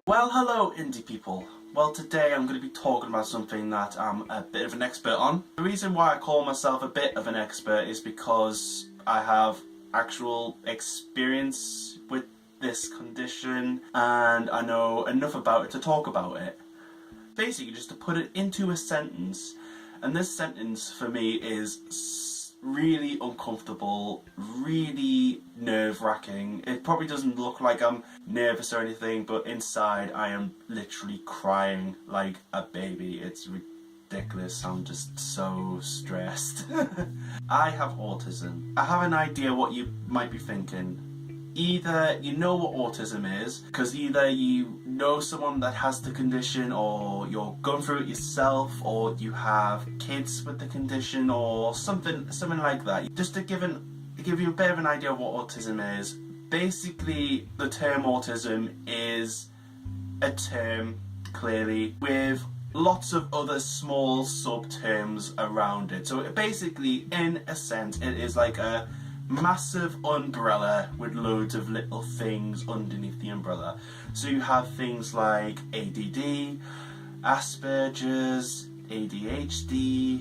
Well, hello indie people. Well, today I'm going to be talking about something that I'm a bit of an expert on. The reason why I call myself a bit of an expert is because I have actual experience with this condition and I know enough about it to talk about it. Basically, just to put it into a sentence, and this sentence for me is really uncomfortable, really nerve-wracking. It probably doesn't look like I'm nervous or anything, but inside I am literally crying like a baby. It's ridiculous. I'm just so stressed. I have autism. I have an idea what you might be thinking. Either you know what autism is, because either you know someone that has the condition, or you're going through it yourself, or you have kids with the condition, or something like that. Just to give you a bit of an idea of what autism is, basically the term autism is a term, clearly, with lots of other small sub-terms around it. So basically, in a sense, it is like a massive umbrella with loads of little things underneath the umbrella. So you have things like ADD, Asperger's, ADHD,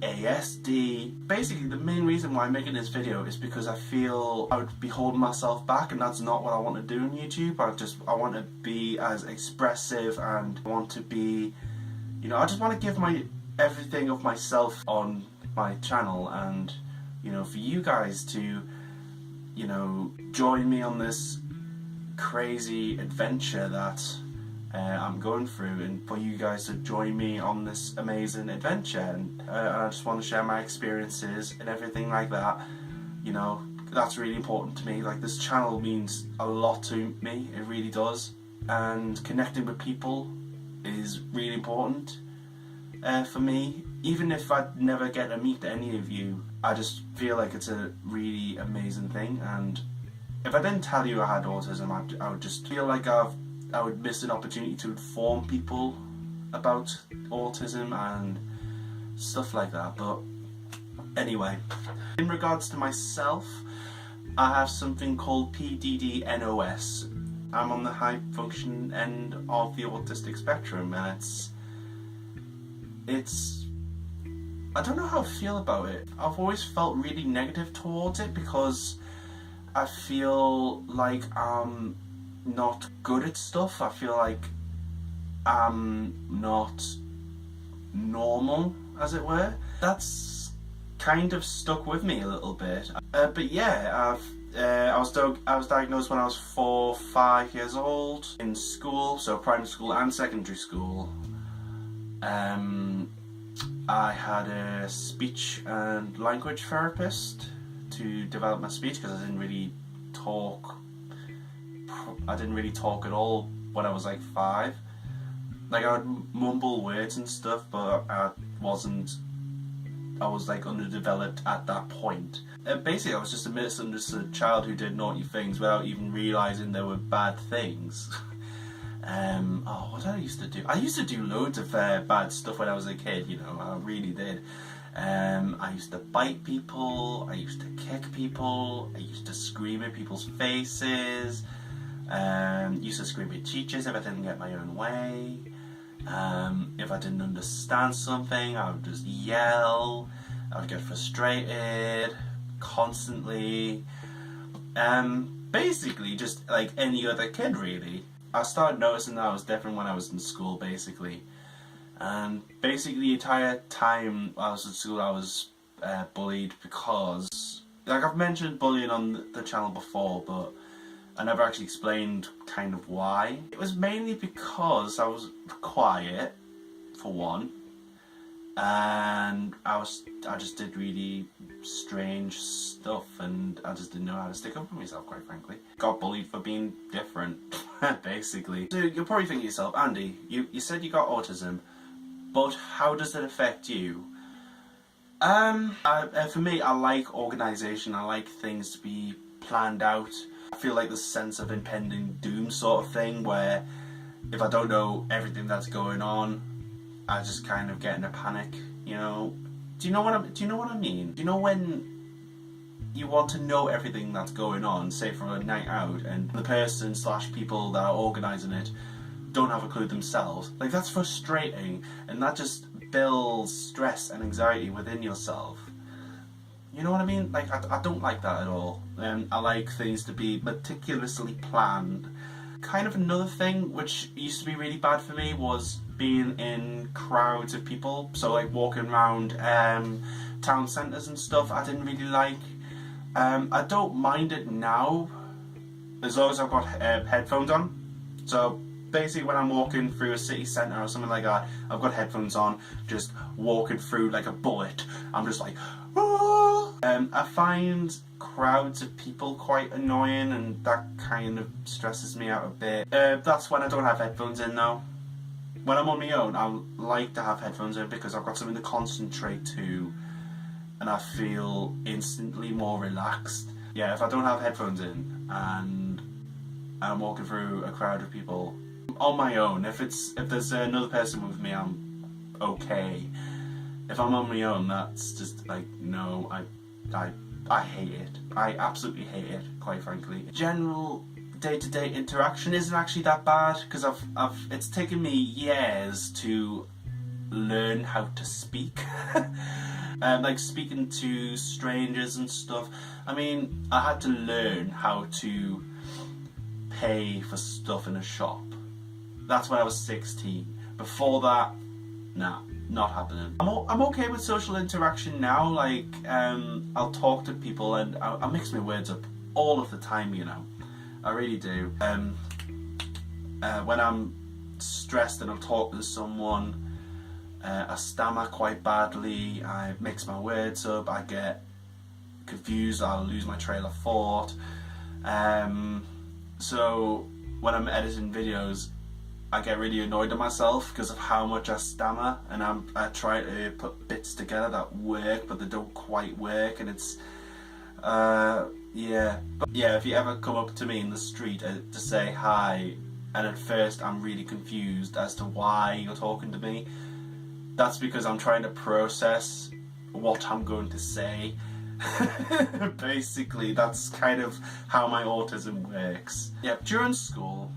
ASD. Basically, the main reason why I'm making this video is because I feel I would be holding myself back, and that's not what I want to do on YouTube. I want to be as expressive, and I want to be, I just want to give everything of myself on my channel, and for you guys to, join me on this crazy adventure that I'm going through, and for you guys to join me on this amazing adventure. And I just want to share my experiences and everything like that. That's really important to me. Like, this channel means a lot to me, it really does. And connecting with people is really important for me. Even if I never get to meet any of you, I just feel like it's a really amazing thing. And if I didn't tell you I had autism, I would just feel like I would miss an opportunity to inform people about autism and stuff like that. But anyway, in regards to myself, I have something called pdd-nos. I'm on the high function end of the autistic spectrum, and it's I don't know how I feel about it. I've always felt really negative towards it because I feel like I'm not good at stuff. I feel like I'm not normal, as it were. That's kind of stuck with me a little bit. But yeah, I was diagnosed when I was 4 or 5 years old in school, so primary school and secondary school. I had a speech and language therapist to develop my speech, because I didn't really talk at all when I was like 5. Like, I would mumble words and stuff, but I was like underdeveloped at that point. Basically, I was just a misunderstood child who did naughty things without even realising they were bad things. What did I used to do? I used to do loads of bad stuff when I was a kid, I really did. I used to bite people, I used to kick people, I used to scream at people's faces, used to scream at teachers if I didn't get my own way. If I didn't understand something, I would just yell, I would get frustrated constantly. Basically just like any other kid, really. I started noticing that I was different when I was in school, basically. And basically the entire time I was at school, I was bullied because, like, I've mentioned bullying on the channel before, but I never actually explained kind of why. It was mainly because I was quiet, for one, and I just did really strange stuff, and I just didn't know how to stick up for myself, quite frankly. Got bullied for being different, basically. So you're probably thinking to yourself, Andy, you said you got autism, but how does it affect you? For me, I like organisation. I like things to be planned out. I feel like the sense of impending doom sort of thing, where if I don't know everything that's going on, I just kind of get in a panic, Do you know what I mean? Do you know when you want to know everything that's going on, say for a night out, and the person / people that are organising it don't have a clue themselves. Like, that's frustrating, and that just builds stress and anxiety within yourself. You know what I mean? Like, I don't like that at all. I like things to be meticulously planned. Kind of another thing which used to be really bad for me was being in crowds of people. So like walking around town centres and stuff, I didn't really like. I don't mind it now, as long as I've got headphones on. So basically when I'm walking through a city centre or something like that, I've got headphones on, just walking through like a bullet. I'm just like, oh! I find crowds of people quite annoying, and that kind of stresses me out a bit. That's when I don't have headphones in though. When I'm on my own, I like to have headphones in because I've got something to concentrate to, and I feel instantly more relaxed. Yeah, if I don't have headphones in and I'm walking through a crowd of people on my own, if there's another person with me, I'm okay. If I'm on my own, that's just like, no, I hate it. I absolutely hate it, quite frankly. General day-to-day interaction isn't actually that bad, because it's taken me years to learn how to speak. Like speaking to strangers and stuff. I mean, I had to learn how to pay for stuff in a shop. That's when I was 16. Before that, nah, not happening. I'm okay with social interaction now. Like, I'll talk to people and I mix my words up all of the time, you know. I really do. When I'm stressed and I'm talking to someone, I stammer quite badly, I mix my words up, I get confused, I'll lose my trail of thought. So when I'm editing videos, I get really annoyed at myself because of how much I stammer, and I try to put bits together that work, but they don't quite work, and it's yeah. But yeah, if you ever come up to me in the street to say hi, and at first I'm really confused as to why you're talking to me, that's because I'm trying to process what I'm going to say. Basically, that's kind of how my autism works. Yeah, during school,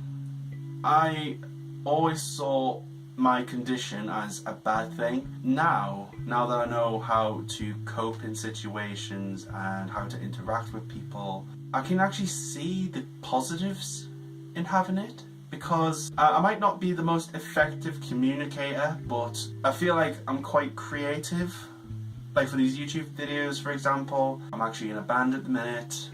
I always saw my condition as a bad thing. Now that I know how to cope in situations and how to interact with people, I can actually see the positives in having it. Because I might not be the most effective communicator, but I feel like I'm quite creative. Like for these YouTube videos, for example, I'm actually in a band at the minute,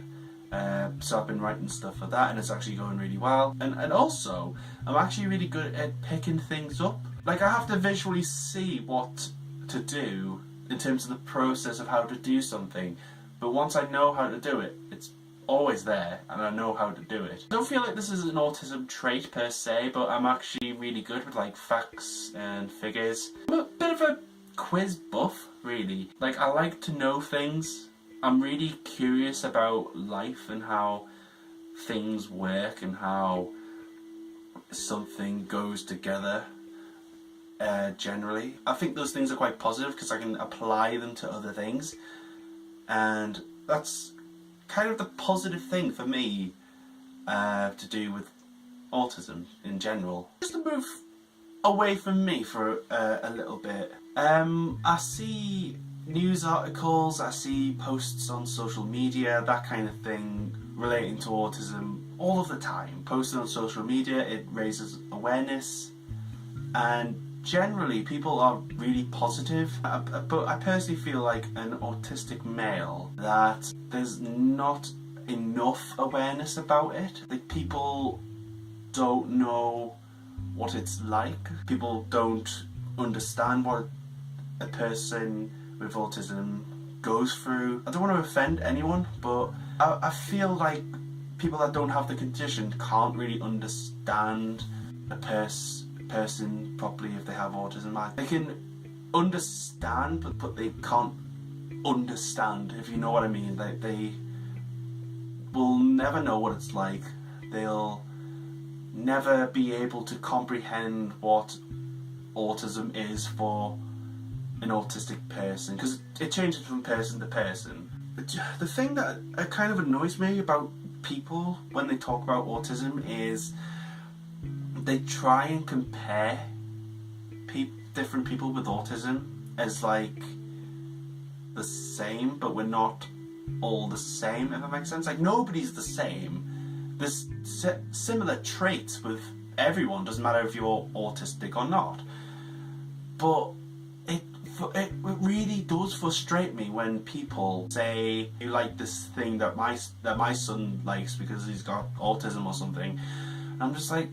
so I've been writing stuff for that, and it's actually going really well. And also, I'm actually really good at picking things up. Like, I have to visually see what to do in terms of the process of how to do something, but once I know how to do it, it's always there, and I know how to do it. I don't feel like this is an autism trait per se, but I'm actually really good with like facts and figures. I'm a bit of a quiz buff, really. Like, I like to know things. I'm really curious about life and how things work and how something goes together generally. I think those things are quite positive because I can apply them to other things, and that's kind of the positive thing for me to do with autism in general. Just to move away from me for a little bit, I see news articles, I see posts on social media, that kind of thing relating to autism all of the time. Posted on social media, it raises awareness, and generally people are really positive, but I personally feel like an autistic male that there's not enough awareness about it. Like, people don't know what it's like. People don't understand what a person with autism goes through. I don't want to offend anyone, but I feel like people that don't have the condition can't really understand a person properly if they have autism. They can understand, but they can't understand, if you know what I mean. They will never know what it's like. They'll never be able to comprehend what autism is for an autistic person, because it changes from person to person. The thing that kind of annoys me about people when they talk about autism is they try and compare different people with autism as like the same, but we're not all the same, if that makes sense. Like, nobody's the same. There's similar traits with everyone, doesn't matter if you're autistic or not. But it really does frustrate me when people say, you like this thing that my son likes because he's got autism or something. And I'm just like,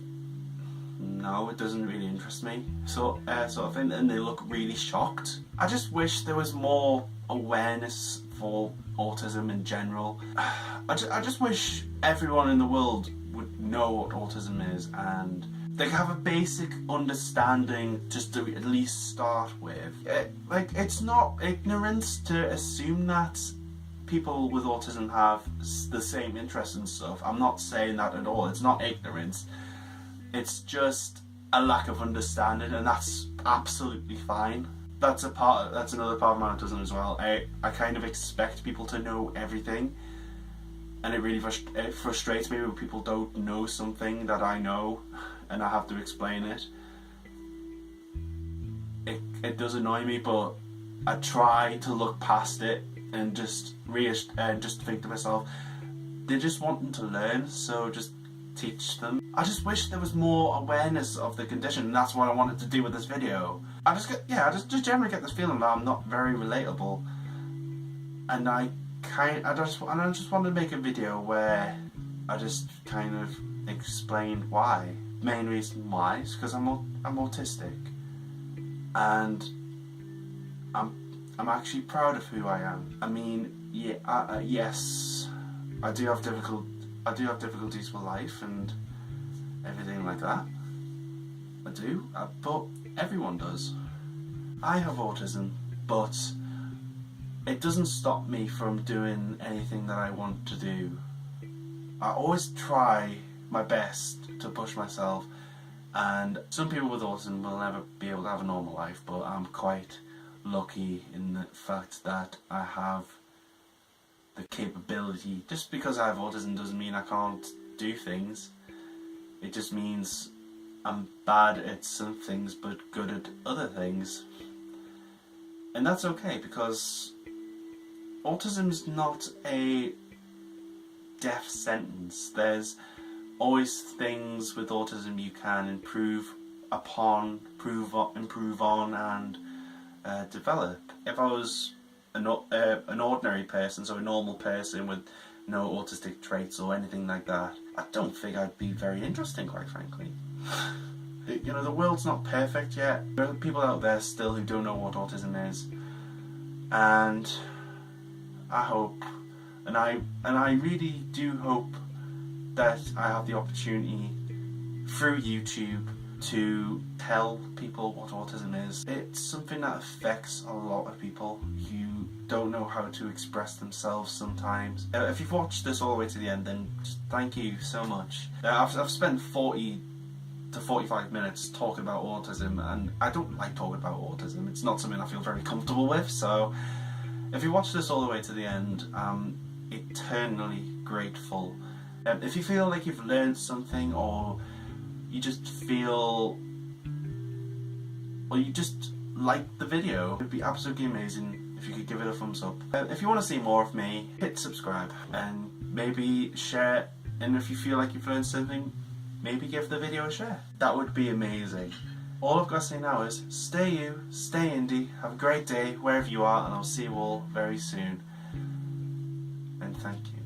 no, it doesn't really interest me, sort of thing, and they look really shocked. I just wish there was more awareness for autism in general. I just wish everyone in the world would know what autism is, and they have a basic understanding just to at least start with. Like, it's not ignorance to assume that people with autism have the same interests and stuff. I'm not saying that at all. It's not ignorance. It's just a lack of understanding, and that's absolutely fine. That's another part of my autism as well. I kind of expect people to know everything, and it really frustrates me when people don't know something that I know, and I have to explain it. It does annoy me, but I try to look past it and just think to myself, they're just wanting to learn, so just teach them. I just wish there was more awareness of the condition, and that's what I wanted to do with this video. I just generally get this feeling that I'm not very relatable, and I just want to make a video where I just kind of explain why. Main reason why is because I'm autistic, and I'm actually proud of who I am. I mean, yeah, yes, I do have difficulties with life and everything like that. I do, but everyone does. I have autism, but it doesn't stop me from doing anything that I want to do. I always try my best to push myself, and some people with autism will never be able to have a normal life, but I'm quite lucky in the fact that I have the capability. Just because I have autism doesn't mean I can't do things. It just means I'm bad at some things but good at other things. And that's okay, because autism is not a death sentence. There's always things with autism you can improve on, and develop. If I was an ordinary person, so a normal person with no autistic traits or anything like that, I don't think I'd be very interesting, quite frankly. You know, the world's not perfect yet. There are people out there still who don't know what autism is, and I hope, and I really do hope that I have the opportunity through YouTube to tell people what autism is. It's something that affects a lot of people who don't know how to express themselves sometimes. If you've watched this all the way to the end, then just thank you so much. I've spent 40 to 45 minutes talking about autism, and I don't like talking about autism. It's not something I feel very comfortable with, so if you watch this all the way to the end, I'm eternally grateful. If you feel like you've learned something, or you just feel, or you just like the video, it'd be absolutely amazing if you could give it a thumbs up. If you want to see more of me, hit subscribe and maybe share, and if you feel like you've learned something, maybe give the video a share. That would be amazing. All I've got to say now is stay you, stay indie, have a great day wherever you are, and I'll see you all very soon. And thank you.